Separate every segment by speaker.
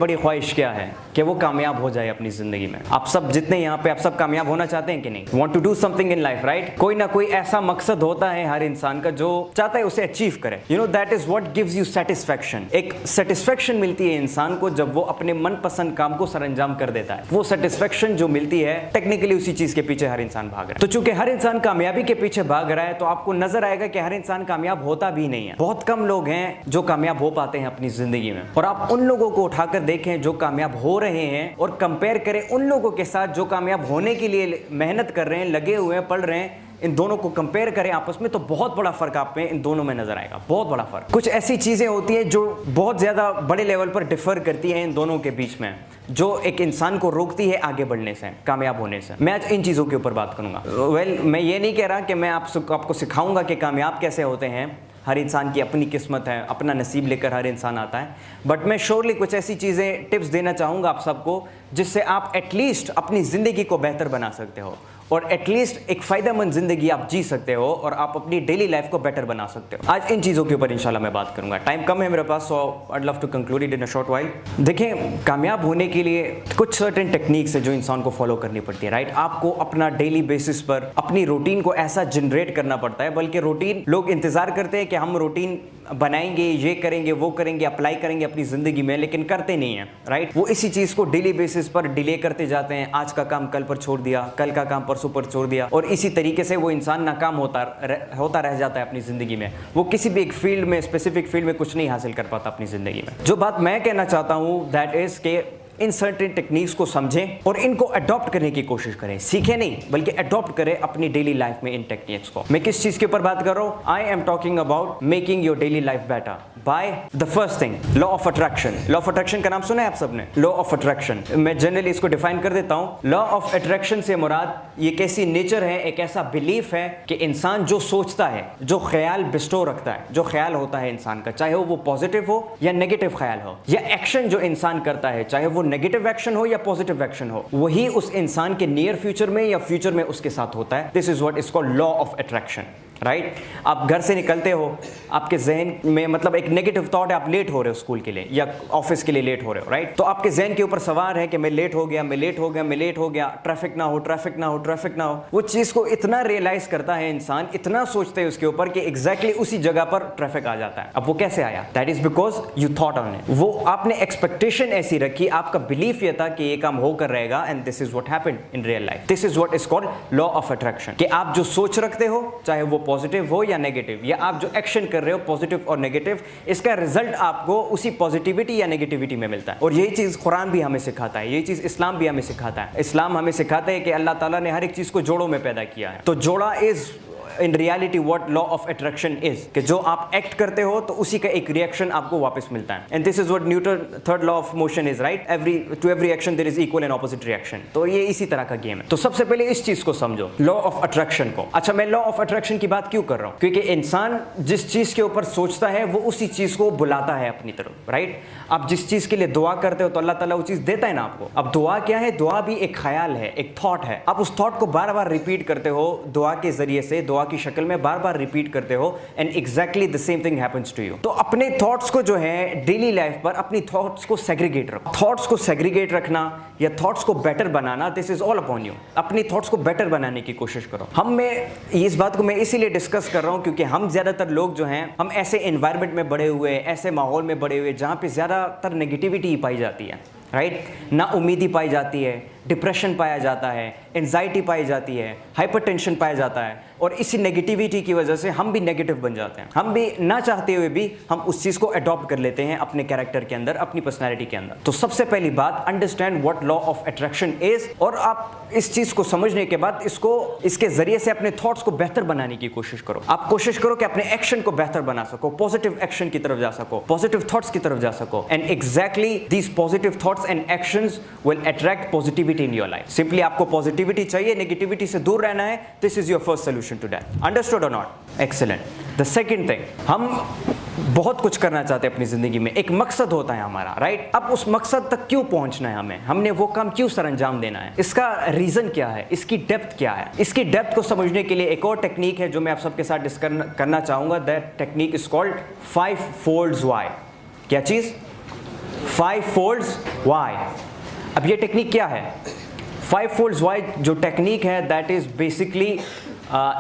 Speaker 1: बड़ी ख्वाहिश क्या है कि वो कामयाब हो जाए अपनी जिंदगी में। आप सब जितने यहाँ पे, आप सब कामयाब होना चाहते हैं कि नहीं? Want to do something in life, right? कोई ना कोई ऐसा मकसद होता है हर इंसान का जो चाहता है उसे अचीव करे। You know that is what gives you satisfaction. एक सेटिस्फैक्शन मिलती है इंसान को जब वो अपने मनपसंद काम को सरअंजाम कर देता है। वो सेटिस्फैक्शन जो मिलती है, टेक्निकली उसी चीज के पीछे हर इंसान भाग रहा है। तो चूंकि हर इंसान कामयाबी के पीछे भाग रहा है, तो आपको नजर आएगा कि हर इंसान कामयाब होता भी नहीं है। बहुत कम लोग हैं जो कामयाब हो पाते हैं अपनी जिंदगी में। और आप उन लोगों को उठाकर देखें जो कामयाब हो रहे हैं और कंपेयर करें उन लोगों के साथ जो कामयाब होने के लिए मेहनत कर रहे हैं, लगे हुए हैं, पढ़ रहे हैं। इन दोनों को कंपेयर करें आपस में तो बहुत बड़ा फर्क आप में इन दोनों में नजर आएगा, बहुत बड़ा फर्क। कुछ ऐसी चीजें होती हैं जो बहुत ज्यादा बड़े लेवल पर डिफर करती हैं इन दोनों के बीच में, जो एक इंसान को रोकती है आगे बढ़ने से, कामयाब होने से। मैं आज इन चीजों के ऊपर बात करूंगा। मैं ये नहीं कह रहा कि मैं आपको सिखाऊंगा कि कामयाब कैसे होते हैं। हर इंसान की अपनी किस्मत है, अपना नसीब लेकर हर इंसान आता है। बट मैं श्योरली कुछ ऐसी चीज़ें, टिप्स देना चाहूँगा आप सबको जिससे आप एटलीस्ट अपनी ज़िंदगी को बेहतर बना सकते हो और एटलीस्ट एक फ़ायदेमंद ज़िंदगी आप जी सकते हो और आप अपनी डेली लाइफ को बेटर बना सकते हो। आज इन चीज़ों के ऊपर इंशाल्लाह मैं बात करूँगा। टाइम कम है मेरे पास, so I love to conclude it in a short while. देखें, कामयाब होने के लिए कुछ सर्टेन टेक्निक्स है जो इंसान को फॉलो करनी पड़ती है, राइट? आपको अपना डेली बेसिस पर अपनी रूटीन को ऐसा जनरेट करना पड़ता है। बल्कि रूटीन, लोग इंतज़ार करते हैं कि हम रूटीन बनाएंगे, ये करेंगे, वो करेंगे, अप्लाई करेंगे अपनी ज़िंदगी में, लेकिन करते नहीं हैं, राइट? वो इसी चीज़ को डेली बेसिस पर डिले करते जाते हैं। आज का काम कल पर छोड़ दिया, कल का काम परसों पर छोड़ दिया, और इसी तरीके से वो इंसान नाकाम होता रह जाता है अपनी ज़िंदगी में। वो किसी भी एक फील्ड में, स्पेसिफिक फील्ड में कुछ नहीं हासिल कर पाता अपनी ज़िंदगी में। जो बात मैं कहना चाहता हूँ दैट इज़ के इन सर्टेन टेक्निक्स को समझें और इनको अडॉप्ट करने की कोशिश करें। सीखें नहीं बल्कि अडॉप्ट करें अपनी डेली लाइफ में इन टेक्निक्स को। मैं किस चीज के ऊपर बात कर रहा हूं? I am talking about making your daily life better by the first thing, law of attraction. Law of attraction का नाम सुना है आप सबने? लॉ ऑफ अट्रैक्शन मैं जनरली इसको डिफाइन कर देता हूं। लॉ ऑफ अट्रैक्शन से मुराद ये कैसी नेचर है, एक ऐसा बिलीफ है कि इंसान जो सोचता है, जो ख्याल बिस्टो रखता है, जो ख्याल होता है इंसान का, चाहे वो पॉजिटिव हो या नेगेटिव ख्याल हो, या एक्शन जो इंसान करता है, चाहे वो नेगेटिव एक्शन हो या पॉजिटिव एक्शन हो, वही उस इंसान के नियर फ्यूचर में या फ्यूचर में उसके साथ होता है। This is what is called law of attraction, right? आप घर से निकलते हो, आपके जहन में मतलब एक नेगेटिव थॉट है, आप लेट हो रहे हो स्कूल के लिए या ऑफिस के लिए लेट हो रहे हो, राइट? तो आपके जहन के ऊपर सवार है कि मैं लेट हो गया, मैं लेट हो गया, मैं लेट हो गया, ट्रैफिक ना हो, ट्रैफिक ना हो, ट्रैफिक ना हो। वो चीज़ को इतना रियलाइज करता है इंसान, इतना सोचते हैं उसके ऊपर कि एग्जैक्टली उसी जगह पर ट्रैफिक आ जाता है। अब वो कैसे आया? That is because you thought on it. वो आपने एक्सपेक्टेशन ऐसी रखी, आपका बिलीफ ये था कि ये काम होकर रहेगा, and this is what happened in real life. This is what is called law of attraction, कि आप जो सोच रखते हो, चाहे वो पॉजिटिव हो या नेगेटिव, या आप जो एक्शन कर रहे हो पॉजिटिव और नेगेटिव, इसका रिजल्ट आपको उसी पॉजिटिविटी या नेगेटिविटी में मिलता है। और यही चीज कुरान भी हमें सिखाता है, यही चीज इस्लाम भी हमें सिखाता है। इस्लाम हमें सिखाता है कि अल्लाह ताला ने हर एक चीज को जोड़ों में पैदा किया है। तो जोड़ा is in reality what law of attraction is, कि जो आप एक्ट करते हो तो उसी का एक रिएक्शन आपको वापस मिलता है। And this is what Newton third law of motion is, right? To every action there is equal and opposite reaction. तो ये इसी तरह का गेम है। तो सबसे पहले इस चीज को समझो, लॉ ऑफ अट्रैक्शन को। अच्छा, मैं लॉ ऑफ अट्रैक्शन की बात क्यों कर रहा हूं? क्योंकि इंसान जिस चीज के ऊपर सोचता है वो उसी चीज को बुलाता है अपनी तरफ, राइट? आप जिस चीज के लिए दुआ करते हो तो अल्लाह ताला वो चीज देता है ना आपको। अब दुआ क्या है? दुआ भी एक ख्याल है, एक थॉट है। आप उस थॉट को बार बार रिपीट करते हो दुआ के जरिए से, दुआ की शक्ल में बार बार रिपीट करते हो, and exactly the same thing happens to you. तो अपने थॉट्स को जो है डेली लाइफ पर, अपनी थॉट्स को सेग्रीगेट रखो। थॉट्स को सेग्रीगेट रखना या थॉट्स को better banana, this is all upon you. अपनी थॉट्स को बेटर बनाने की कोशिश करो। इस बात को मैं इसीलिए डिस्कस कर रहा हूं क्योंकि हम ज्यादातर लोग जो हैं, हम ऐसे एनवायरनमेंट में बड़े हुए, ऐसे माहौल में बड़े हुए जहां पे ज्यादातर नेगेटिविटी पाई जाती है, राइट? ना उम्मीदी पाई जाती है, डिप्रेशन पाया जाता है, एंजाइटी पाई जाती है, हाइपरटेंशन पाया जाता है, और इसी नेगेटिविटी की वजह से हम भी नेगेटिव बन जाते हैं। हम भी ना चाहते हुए भी हम उस चीज़ को अडॉप्ट कर लेते हैं अपने कैरेक्टर के अंदर, अपनी पर्सनैलिटी के अंदर। तो सबसे पहली बात, understand what law of attraction is, और आप इस चीज़ को समझने के बाद इसके जरिए से अपने थॉट्स को बेहतर बनाने की कोशिश करो। आप कोशिश करो कि अपने एक्शन को बेहतर बना सको, पॉजिटिव एक्शन की तरफ जा सको, पॉजिटिव थॉट्स की तरफ जा सको, and exactly these positive thoughts and actions will attract positivity in your life. Simply आपको पॉजिटिविटी चाहिए, नेगेटिविटी से दूर रहना है। This is your first solution to that. Understood और not? Excellent. The second thing, हम बहुत कुछ करना चाहते हैं अपनी जिंदगी में, एक मकसद होता है हमारा, राइट? अब उस मकसद तक क्यों पहुंचना है हमें, हमने वो काम क्यों सरअंजाम देना है, इसका रीजन क्या है, इसकी डेप्थ क्या है? इसकी डेप्थ को समझने के लिए एक और टेक्निक है जो मैं आप सबके साथ डिस्कस करना चाहूंगा। That technique is called 5 folds why। क्या चीज? 5 folds why। अब ये टेक्निक क्या है? 5 folds why जो टेक्निक है that is basically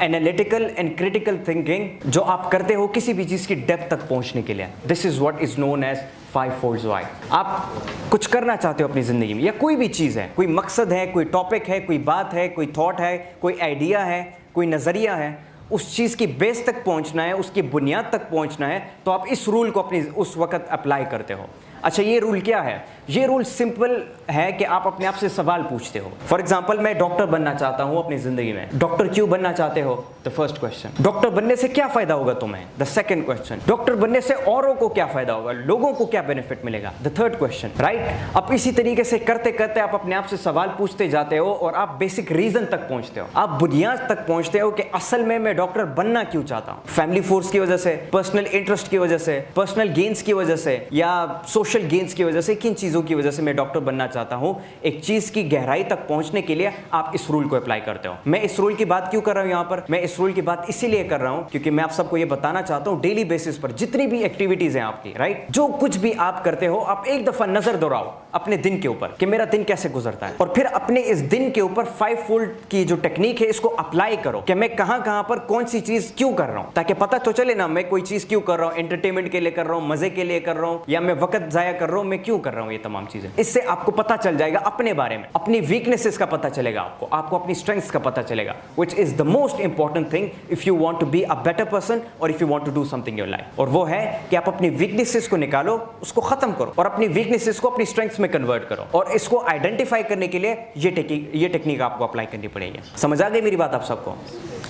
Speaker 1: analytical and critical thinking जो आप करते हो किसी भी चीज की डेप्थ तक पहुंचने के लिए। This is what is known as 5 folds why। आप कुछ करना चाहते हो अपनी जिंदगी में, या कोई भी चीज है, कोई मकसद है, कोई टॉपिक है, कोई बात है, कोई थॉट है, कोई आइडिया है, कोई नजरिया है, उस चीज की बेस तक पहुंचना है, उसकी बुनियाद तक पहुंचना है, तो आप इस रूल को अपनी उस वक्त अप्लाई करते हो। अच्छा, ये रूल क्या है? ये रूल सिंपल है कि आप अपने आप से सवाल पूछते हो। फॉर एग्जाम्पल, मैं डॉक्टर बनना चाहता हूं अपनी जिंदगी में। डॉक्टर क्यों बनना चाहते हो? The first question. डॉक्टर बनने से क्या फायदा होगा तुम्हें? The second question. डॉक्टर बनने से औरों को क्या फायदा होगा, लोगों को क्या बेनिफिट मिलेगा? The third question, right. अब इसी तरीके से करते करते आप अपने आप से सवाल पूछते जाते हो और आप बेसिक रीजन तक पहुंचते हो, आप बुनियाद तक पहुंचते हो कि असल में मैं डॉक्टर बनना क्यों चाहता हूं। फैमिली फोर्स की वजह से, पर्सनल इंटरेस्ट की वजह से, पर्सनल गेन्स की वजह से, या सोशल गेन्स की वजह से, किन चीजों की वजह से मैं डॉक्टर बनना चाहता हूं? एक चीज की गहराई तक पहुंचने के लिए आप इस रूल को अप्लाई करते हो। मैं इस रूल की बात क्यों कर रहा हूं यहां पर? मैं इस रूल की बात इसीलिए कर रहा हूं क्योंकि मैं आप सबको यह बताना चाहता हूं, डेली बेसिस पर जितनी भी एक्टिविटीज हैं आपकी, राइट, जो कुछ भी आप करते हो, आप एक दफा नजर दोहराओ अपने दिन के ऊपर कि मेरा दिन कैसे गुजरता है, और फिर अपने इस दिन के ऊपर 5 fold की जो टेक्निक है इसको अप्लाई करो कि मैं कहां कहां पर कौन सी चीज क्यों कर रहा हूं, ताकि पता तो चले ना मैं कोई चीज क्यों कर रहा हूं, एंटरटेनमेंट के लिए कर रहा हूं, मजे के लिए कर रहा हूं, या मैं वक्त जाया कर रहा हूं, मैं क्यों कर रहा हूं ये तमाम चीजें। इससे आपको पता चल जाएगा अपने बारे में, अपनी वीकनेसेस का पता चलेगा, आपको अपनी स्ट्रेंथ्स का पता चलेगा, which is the most important thing if you want to be a better person और if you want to do something in your life. और वो है कि आप अपनी वीकनेसेस को निकालो, उसको खत्म करो और अपनी वीकनेसेस को अपनी स्ट्रेंथ्स में कन्वर्ट करो, और इसको आइडेंटिफाई करने के लिए ये टेक्निक आपको अप्लाई करनी पड़ेगी। समझ आ गई मेरी बात आप सबको?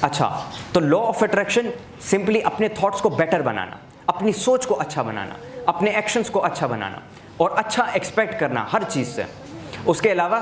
Speaker 1: अच्छा, तो लॉ ऑफ अट्रैक्शन सिंपली अपने थॉट्स को बेटर बनाना, अपनी सोच को अच्छा बनाना, अपने एक्शंस को अच्छा बनाना और अच्छा एक्सपेक्ट करना हर चीज से। उसके अलावा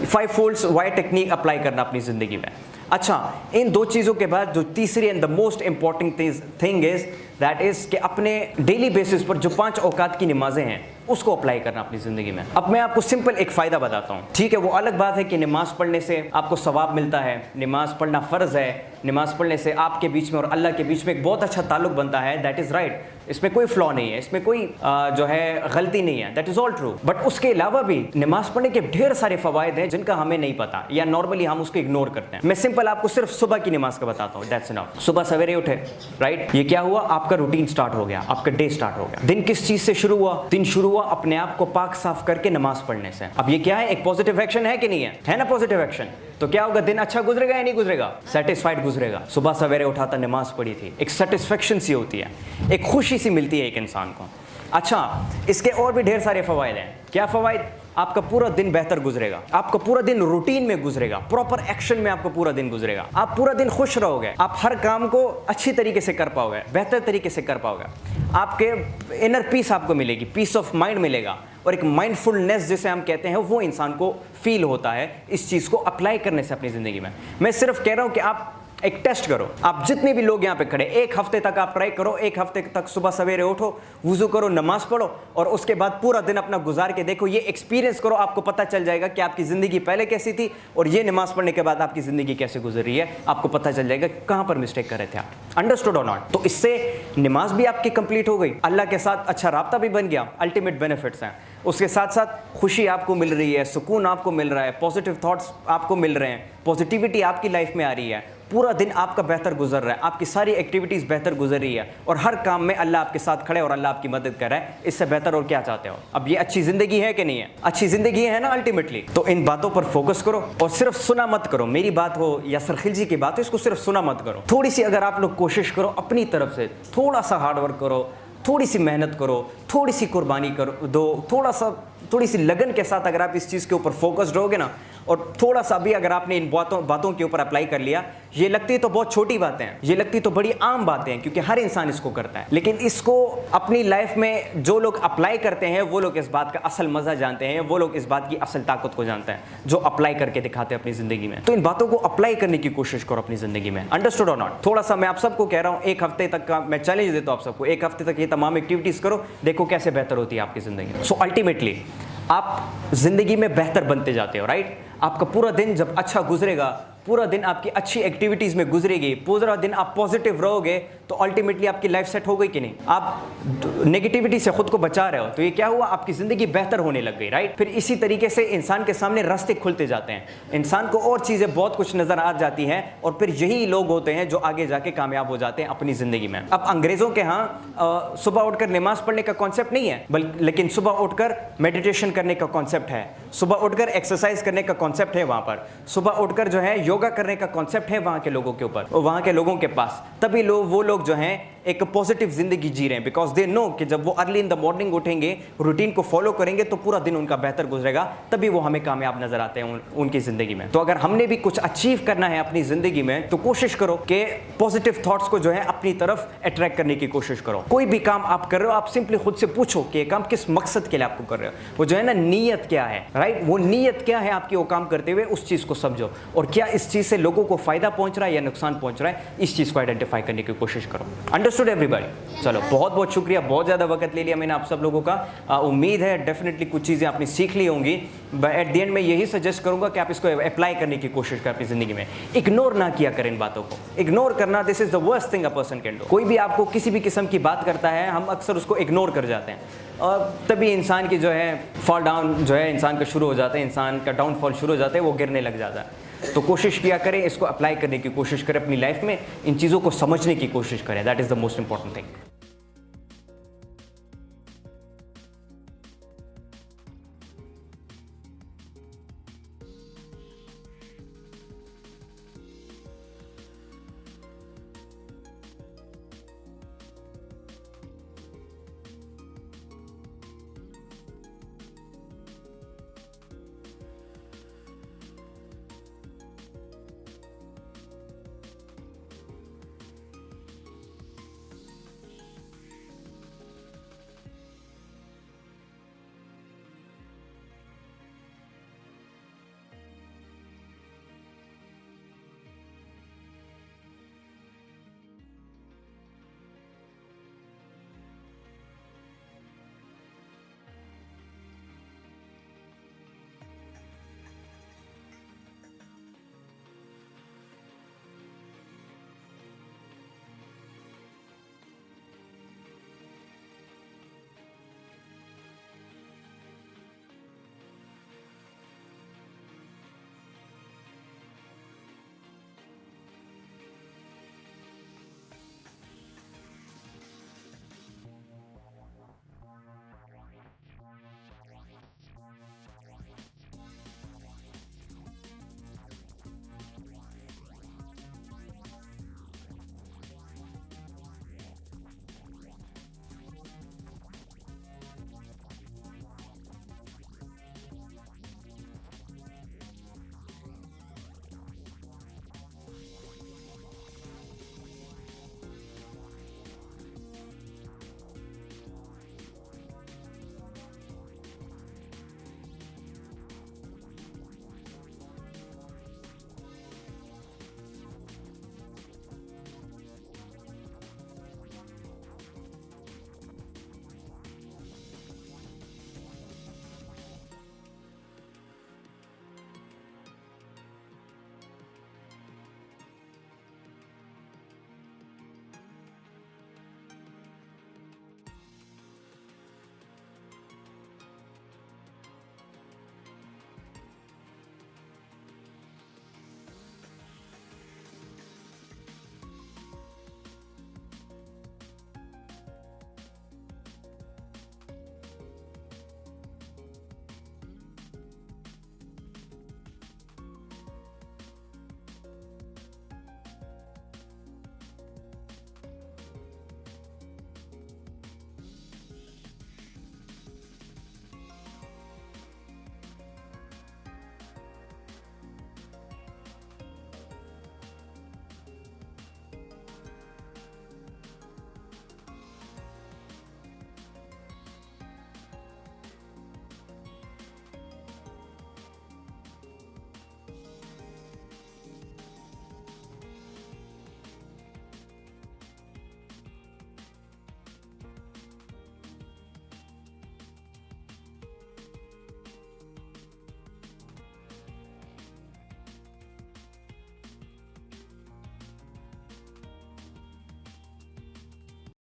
Speaker 1: 5 folds why टेक्निक अप्लाई करना अपनी जिंदगी में। अच्छा, इन दो चीजों के बाद जो तीसरी and the most important thing is that is कि अपने डेली बेसिस पर जो 5 औकात की नमाजें हैं उसको अप्लाई करना अपनी जिंदगी में। अब मैं आपको सिंपल एक फायदा बताता हूँ, ठीक है? वो अलग बात है कि नमाज पढ़ने से आपको सवाब मिलता है, नमाज पढ़ना फर्ज है, नमाज पढ़ने से आपके बीच में और अल्लाह के बीच में एक बहुत अच्छा ताल्लुक बनता है, दैट इज राइट, इसमें कोई फ्लॉ नहीं है, इसमें कोई जो है गलती नहीं है, that is all true. But उसके अलावा भी नमाज पढ़ने के ढेर सारे फवायद हैं जिनका हमें नहीं पता, या नॉर्मली हम उसको इग्नोर करते हैं। मैं सिंपल आपको सिर्फ सुबह की नमाज का बताता हूँ, दैट्स इनफ। सुबह सवेरे उठे, राइट, ये क्या हुआ? आपका रूटीन स्टार्ट हो गया, आपका डे स्टार्ट हो गया। दिन किस चीज से शुरू हुआ? दिन शुरू हुआ अपने आप को पाक साफ करके नमाज पढ़ने से। अब ये क्या है? एक पॉजिटिव एक्शन है कि नहीं है? है ना पॉजिटिव एक्शन? तो क्या होगा? दिन अच्छा गुजरेगा या नहीं गुजरेगा? सेटिस्फाइड गुजरेगा। सुबह सवेरे उठा था, नमाज पढ़ी थी, एक सेटिस्फेक्शन सी होती है, एक खुशी सी मिलती है एक इंसान को। अच्छा, इसके और भी ढेर सारे फवायद हैं। क्या फवायद? आपका पूरा दिन बेहतर गुजरेगा, आपका पूरा दिन रूटीन में गुजरेगा, प्रॉपर एक्शन में आपका पूरा दिन गुजरेगा, आप पूरा दिन खुश रहोगे, आप हर काम को अच्छी तरीके से कर पाओगे, बेहतर तरीके से कर पाओगे, आपके इनर पीस आपको मिलेगी, पीस ऑफ माइंड मिलेगा, और एक माइंडफुलनेस जिसे हम कहते हैं वो इंसान को फील होता है इस चीज को अप्लाई करने से अपनी जिंदगी में। मैं सिर्फ कह रहा हूं कि आप एक टेस्ट करो, आप जितने भी लोग यहाँ पे खड़े, एक हफ्ते तक आप ट्राई करो, एक हफ्ते तक सुबह सवेरे उठो, वुजू करो, नमाज पढ़ो, और उसके बाद पूरा दिन अपना गुजार के देखो, ये एक्सपीरियंस करो, आपको पता चल जाएगा कि आपकी ज़िंदगी पहले कैसी थी और ये नमाज पढ़ने के बाद आपकी ज़िंदगी कैसे गुजर रही है। आपको पता चल जाएगा कहाँ पर मिस्टेक कर रहे थे आप। अंडरस्टूड और नॉट? तो इससे नमाज भी आपकी कंप्लीट हो गई, अल्लाह के साथ अच्छा राब्ता भी बन गया, अल्टीमेट बेनिफिट्स हैं। उसके साथ साथ खुशी आपको मिल रही है, सुकून आपको मिल रहा है, पॉजिटिव थॉट्स आपको मिल रहे हैं, पॉजिटिविटी आपकी लाइफ में आ रही है, पूरा दिन आपका बेहतर गुजर रहा है, आपकी सारी एक्टिविटीज़ बेहतर गुजर रही है, और हर काम में अल्लाह आपके साथ खड़े और अल्लाह आपकी मदद कर रहा है। इससे बेहतर और क्या चाहते हो? अब ये अच्छी ज़िंदगी है कि नहीं है? अच्छी ज़िंदगी है ना अल्टीमेटली। तो इन बातों पर फोकस करो और सिर्फ सुना मत करो, मेरी बात हो या सरखिलजी की बात हो, इसको सिर्फ सुना मत करो। थोड़ी सी अगर आप लोग कोशिश करो अपनी तरफ से, थोड़ा सा हार्डवर्क करो, थोड़ी सी मेहनत करो, थोड़ी सी कुर्बानी करो दो, थोड़ी सी लगन के साथ अगर आप इस चीज़ के ऊपर फोकस्ड रहोगे ना, और थोड़ा सा भी अगर आपने इन बातों के ऊपर अप्लाई कर लिया, ये लगती तो बहुत छोटी बातें हैं, ये लगती तो बड़ी आम बातें हैं क्योंकि हर इंसान इसको करता है, लेकिन इसको अपनी लाइफ में जो लोग अप्लाई करते हैं वो लोग इस बात का असल मज़ा जानते हैं, वो लोग इस बात की असल ताकत को जानते हैं जो अप्लाई करके दिखाते हैं अपनी ज़िंदगी में। तो इन बातों को अप्लाई करने की कोशिश करो अपनी ज़िंदगी में। अंडरस्टूड और नॉट? थोड़ा सा मैं आप सबको कह रहा हूँ, एक हफ्ते तक का मैं चैलेंज देता हूँ आप सबको, एक हफ्ते तक ये तमाम एक्टिविटीज़ करो, देखो कैसे बेहतर होती है आपकी ज़िंदगी। सो अल्टीमेटली आप ज़िंदगी में बेहतर बनते जाते हो, राइट? आपका पूरा दिन जब अच्छा गुजरेगा, पूरा दिन आपकी अच्छी एक्टिविटीज़ में गुजरेगी, पूरा दिन आप पॉजिटिव रहोगे, तो अल्टीमेटली आपकी लाइफ सेट हो गई कि नहीं। आप नेगेटिविटी से खुद को बचा रहे हो तो ये क्या हुआ, आपकी जिंदगी बेहतर होने लग गई, राइट। फिर इसी तरीके से इंसान के सामने रास्ते खुलते जाते हैं, इंसान को और चीजें बहुत कुछ नजर आ जाती हैं, और फिर यही लोग होते हैं जो आगे जाके कामयाब हो जाते हैं अपनी जिंदगी में। अब अंग्रेजों के यहाँ सुबह उठकर नमाज पढ़ने का कॉन्सेप्ट नहीं है, बल्कि लेकिन सुबह उठकर मेडिटेशन करने का कॉन्सेप्ट है, सुबह उठकर एक्सरसाइज करने का कॉन्सेप्ट है वहां पर, सुबह उठकर जो है योगा करने का कॉन्सेप्ट है वहां के लोगों के ऊपर, वहां के लोगों के पास। तभी वो लोग जो हैं एक पॉजिटिव जिंदगी जी रहे हैं, बिकॉज दे नो कि जब वो अर्ली इन द मॉर्निंग उठेंगे, रूटीन को फॉलो करेंगे तो पूरा दिन उनका बेहतर गुजरेगा, तभी वो हमें कामयाब नजर आते हैं उनकी जिंदगी में। तो अगर हमने भी कुछ अचीव करना है अपनी जिंदगी में तो कोशिश करो कि पॉजिटिव थॉट्स को जो है अपनी तरफ अट्रैक्ट करने की कोशिश करो। कोई भी काम आप कर रहे हो, आप सिंपली खुद से पूछो कि ये काम किस मकसद के लिए आपको कर रहे हो, वो जो है ना नीयत क्या है, राइट। वो नीयत क्या है आपकी वो काम करते हुए, उस चीज को समझो, और क्या इस चीज से लोगों को फायदा पहुंच रहा है या नुकसान पहुंच रहा है, इस चीज को आइडेंटिफाई करने की कोशिश करो। Understood everybody. चलो बहुत बहुत शुक्रिया, बहुत ज़्यादा वक्त ले लिया मैंने आप सब लोगों का। उम्मीद है डेफिनेटली कुछ चीज़ें आपने सीख ली होंगी। एट द एंड में यही सजेस्ट करूंगा कि आप इसको अप्लाई करने की कोशिश करें अपनी ज़िंदगी में। इग्नोर ना किया करें इन बातों को, इग्नोर करना this is the worst thing a person can do. कोई भी आपको किसी भी किस्म की बात करता है, हम अक्सर उसको इग्नोर कर जाते हैं, और तभी इंसान की जो है फॉल डाउन जो है इंसान का शुरू हो जाता है, इंसान का डाउनफॉल शुरू हो जाता है, वो गिरने लग जाता है। तो कोशिश किया करें, इसको अप्लाई करने की कोशिश करें अपनी लाइफ में, इन चीज़ों को समझने की कोशिश करें, that is the most important thing.